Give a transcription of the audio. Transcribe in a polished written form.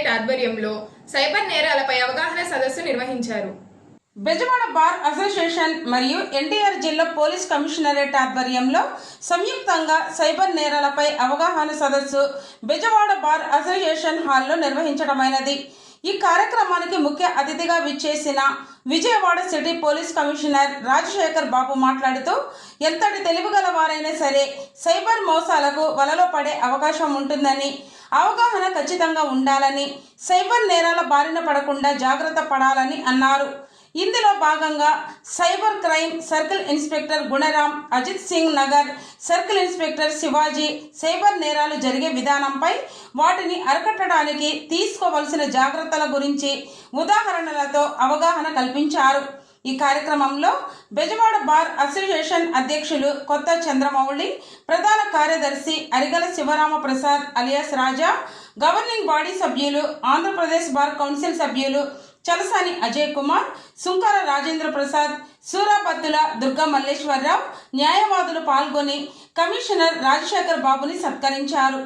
Commissionerate ఆధ్వర్యంలో cyber నేరాలపై అవగాహన సదస్సు నిర్వహించారు. బెజవాడ బార్ అసోసియేషన్ మరియు ఎన్టీఆర్ జిల్లా పోలీస్ కమిషనరేట్ ఆధ్వర్యంలో సంయుక్తంగా సైబర్ నేరాలపై అవగాహన సదస్సు బెజవాడ బార్ అసోసియేషన్ హాల్లో నిర్వహించడమైనది. ఈ కార్యక్రమానికి ముఖ్య అతిథిగా విచ్చేసిన Vijayawada city police commissioner Rajasekhar Babu మాట్లాడుతూ, ఎంతటి తెలివిగల వారైనా సరే సైబర్ మోసాలకు వలలో పడే అవకాశం ఉంటుందని, అవగాహన ఖచ్చితంగా ఉండాలని, సైబర్ నేరాల బారిన పడకుండా జాగ్రత్త పడాలని అన్నారు. ఇందులో భాగంగా cyber crime circle inspector Gunaram, Ajit Singh Nagar circle inspector Shivaji cyber నేరాలు జరిగే విధానంపై, వాటిని అరికట్టడానికి తీసుకోవలసిన జాగ్రత్తల గురించి ఉదాహరణలతో అవగాహన కల్పించారు. ఈ కార్యక్రమంలో బెజవాడ బార్ అసోసియేషన్ అధ్యక్షులు కొత్త చంద్రమౌళి, ప్రధాన కార్యదర్శి అరిగల శివరామ ప్రసాద్ అలియాస్ రాజా, గవర్నింగ్ బాడీ సభ్యులు, ఆంధ్రప్రదేశ్ బార్ కౌన్సిల్ సభ్యులు చలసాని అజయ్ కుమార్, సుంకర రాజేంద్ర ప్రసాద్, సూరాపత్తుల దుర్గా మల్లేశ్వరరావు, న్యాయవాదులు పాల్గొని కమిషనర్ రాజశేఖర్ బాబుని సత్కరించారు.